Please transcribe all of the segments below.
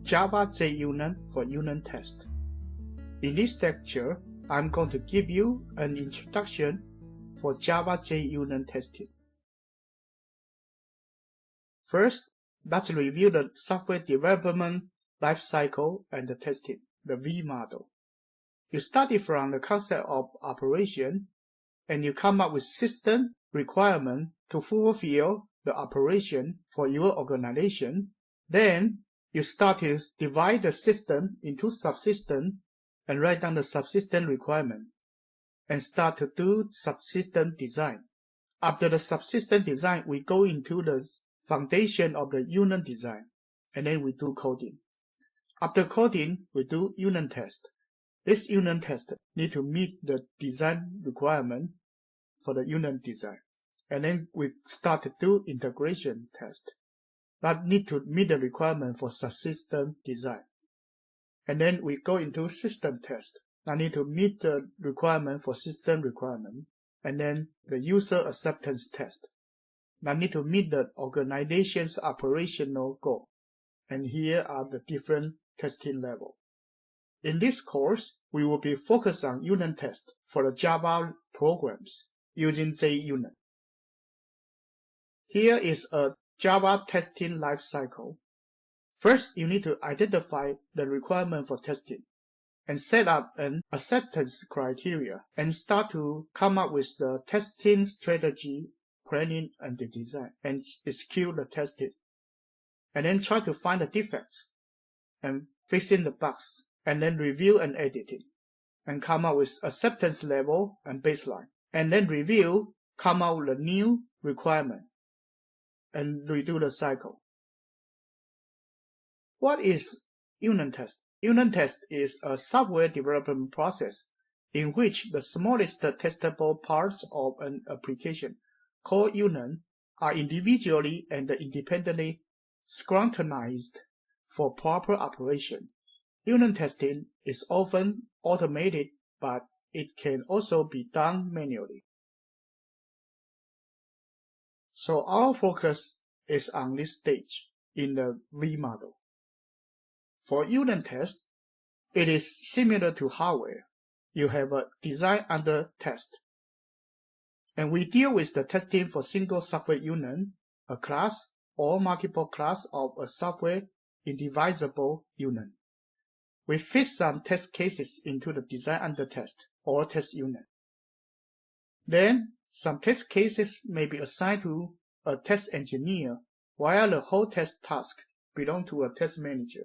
Java JUnit for unit test. In this lecture, I'm going to give you an introduction for Java JUnit testing. First, let's review the software development lifecycle and the testing, the V model. You study from the concept of operation, and you come up with system requirement to fulfill the operation for your organization. Then, you start to divide the system into subsystems and write down the subsystem requirement and start to do subsystem design. After the subsystem design, we go into the foundation of the unit design, and then we do coding. After coding, we do unit test. This unit test need to meet the design requirement for the unit design. And then we start to do integration test that need to meet the requirement for subsystem design. And then we go into system test that need to meet the requirement for system requirement. And then the user acceptance test that need to meet the organization's operational goal. And here are the different testing levels. In this course, we will be focused on unit test for the Java programs using JUnit. Here is a Java testing lifecycle. First, you need to identify the requirement for testing and set up an acceptance criteria and start to come up with the testing strategy, planning, and the design, and execute the testing. And then try to find the defects and fixing the bugs, and then review and editing, and come up with acceptance level and baseline. And then review, come out with a new requirement, and redo the cycle. What is unit test? Unit test is a software development process in which the smallest testable parts of an application, called unit, are individually and independently scrutinized for proper operation. Unit testing is often automated, but it can also be done manually. So our focus is on this stage in the V model. For unit test, it is similar to hardware. You have a design under test. And we deal with the testing for single software unit, a class, or multiple class of a software indivisible unit. We fit some test cases into the design under test or test unit. Then, some test cases may be assigned to a test engineer, while the whole test task belongs to a test manager.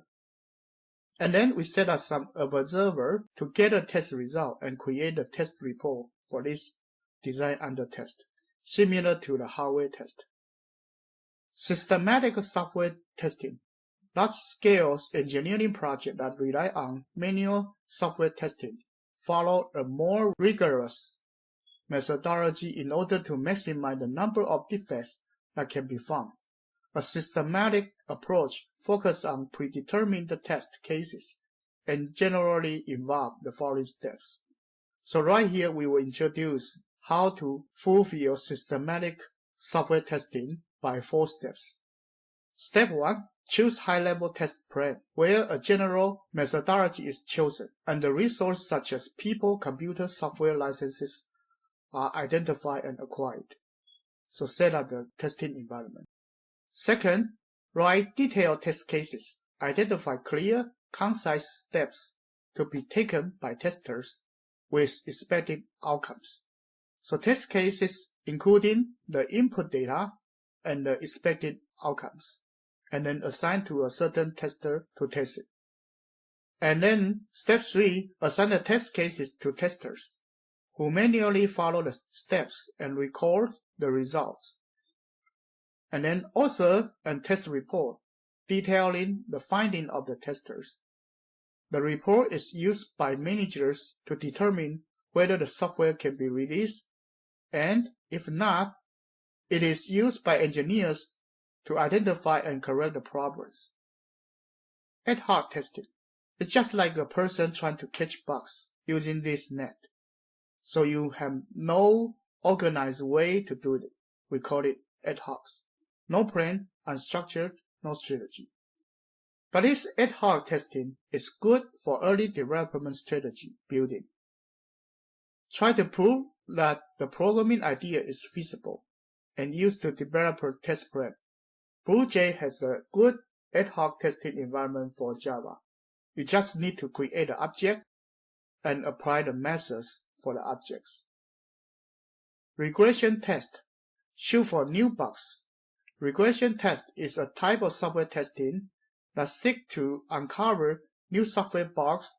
And then we set up some observer to get a test result and create a test report for this design under test, similar to the hardware test. Systematic software testing. Large-scale engineering projects that rely on manual software testing follow a more rigorous methodology in order to maximize the number of defects that can be found. A systematic approach focuses on predetermining the test cases and generally involve the following steps. So right here we will introduce how to fulfill systematic software testing by 4 steps. Step 1. Choose high-level test plan, where a general methodology is chosen, and the resources such as people, computer, software licenses are identified and acquired. So set up the testing environment. Second, write detailed test cases. Identify clear, concise steps to be taken by testers with expected outcomes. So test cases including the input data and the expected outcomes, and then assign to a certain tester to test it. And then step 3, assign the test cases to testers who manually follow the steps and record the results. And then author a test report detailing the finding of the testers. The report is used by managers to determine whether the software can be released, and if not, it is used by engineers to identify and correct the problems. Ad hoc testing. It's just like a person trying to catch bugs using this net. So you have no organized way to do it. We call it ad hoc. No plan, unstructured, no strategy. But this ad hoc testing is good for early development strategy building. Try to prove that the programming idea is feasible and use the developer test plan. BlueJ has a good ad hoc testing environment for Java. You just need to create an object and apply the methods for the objects. Regression test. Shoot for new bugs. Regression test is a type of software testing that seeks to uncover new software bugs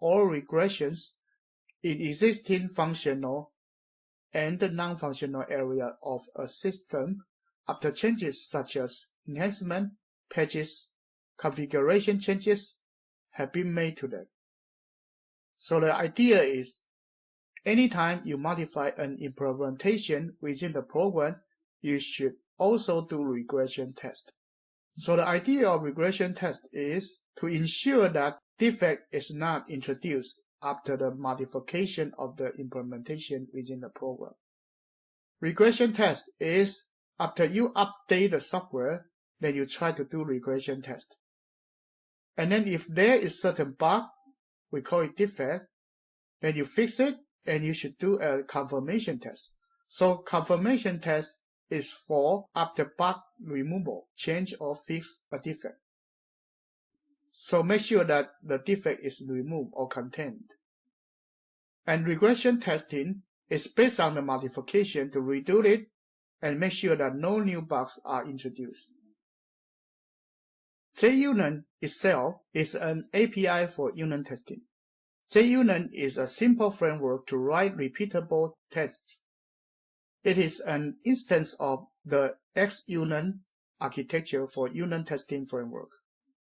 or regressions in existing functional and non-functional area of a system after changes such as enhancement, patches, configuration changes have been made to them. So the idea is, anytime you modify an implementation within the program, you should also do regression test. So the idea of regression test is to ensure that defect is not introduced after the modification of the implementation within the program. Regression test is after you update the software, then you try to do regression test. And then if there is certain bug, we call it defect, then you fix it and you should do a confirmation test. So confirmation test is for after bug removal, change or fix a defect. So make sure that the defect is removed or contained. And regression testing is based on the modification to redo it and make sure that no new bugs are introduced. JUnit itself is an API for unit testing. JUnit is a simple framework to write repeatable tests. It is an instance of the JUnit architecture for unit testing framework.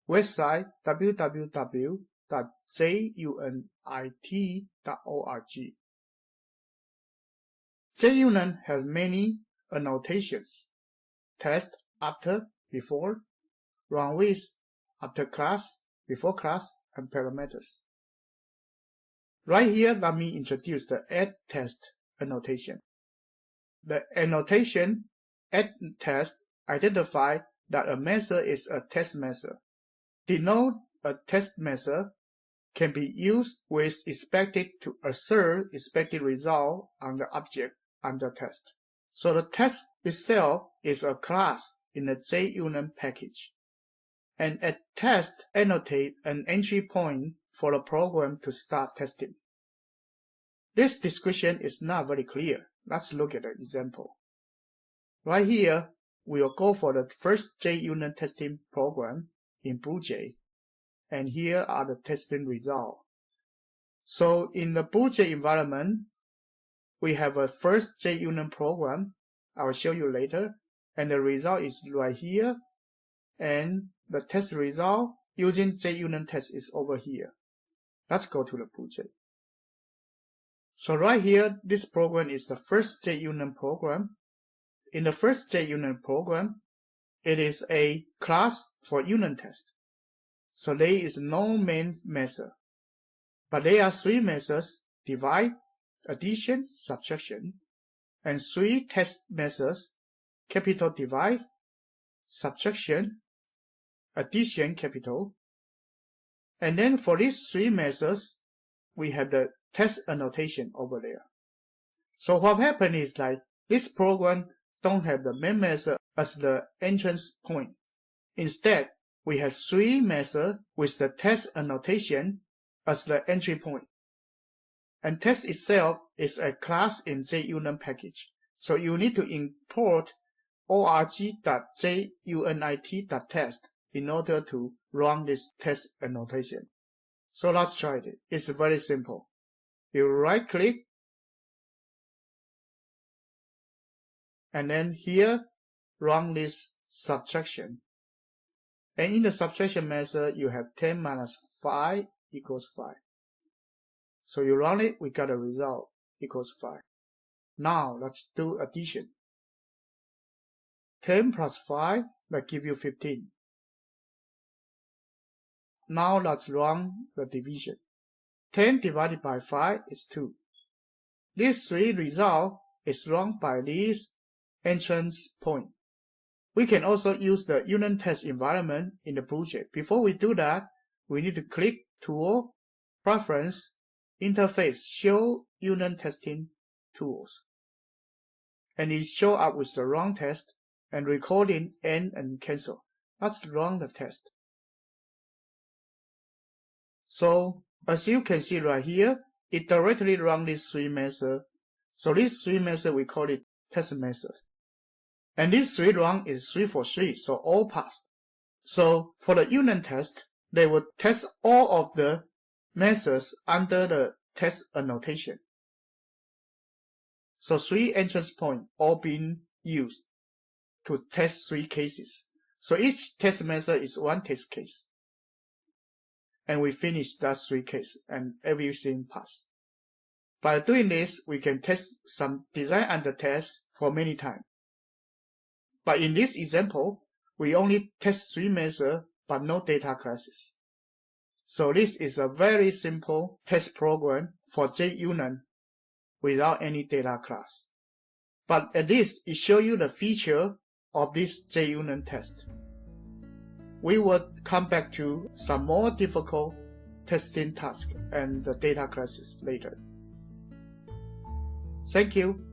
Website www.junit.org. JUnit has many annotations: test, after, before, run with, after class, before class, and parameters. Right here, let me introduce the add test annotation. The annotation add test identifies that a method is a test method. Denote a test method can be used with expected to assert expected result on the object under test. So the test itself is a class in the JUnit package. And a test annotates an entry point for the program to start testing. This description is not very clear. Let's look at an example. Right here, we'll go for the first JUnit testing program in BlueJ, and here are the testing results. So in the BlueJ environment, we have a first JUnit program. I will show you later, and the result is right here, and the test result using JUnit test is over here. Let's go to the BlueJ. So right here, this program is the first JUnit program. In the first JUnit program, it is a class for unit test. So there is no main method, but there are three methods: divide, addition, subtraction, and three test methods: capital divide, subtraction, addition capital. And then for these three methods, we have the test annotation over there. So what happened is like this program don't have the main method as the entrance point. Instead, we have three methods with the test annotation as the entry point. And test itself is a class in JUnit package. So you need to import org.junit.test in order to run this test annotation. So let's try it. It's very simple. You right click, and then here run this subtraction. And in the subtraction method, you have 10 minus 5 equals 5. So you run it, we got a result equals 5. Now let's do addition. 10 plus 5, that give you 15. Now let's run the division. 10 divided by 5 is 2. This 3 result is run by this entrance point. We can also use the unit test environment in the project. Before we do that, we need to click Tool, Preference, Interface, Show Unit Testing Tools. And it shows up with the run test and recording end and cancel. Let's run the test. So, as you can see right here, it directly runs these three methods. So these three methods, we call it test methods. And this 3 run is 3 for 3, so all passed. So for the unit test, they will test all of the methods under the test annotation. So 3 entrance points all being used to test 3 cases. So each test method is 1 test case. And we finish that 3 cases and everything passed. By doing this, we can test some design under test for many times. But in this example, we only test 3 methods but no data classes. So this is a very simple test program for JUnit without any data class. But at least it shows you the feature of this JUnit test. We will come back to some more difficult testing tasks and the data classes later. Thank you.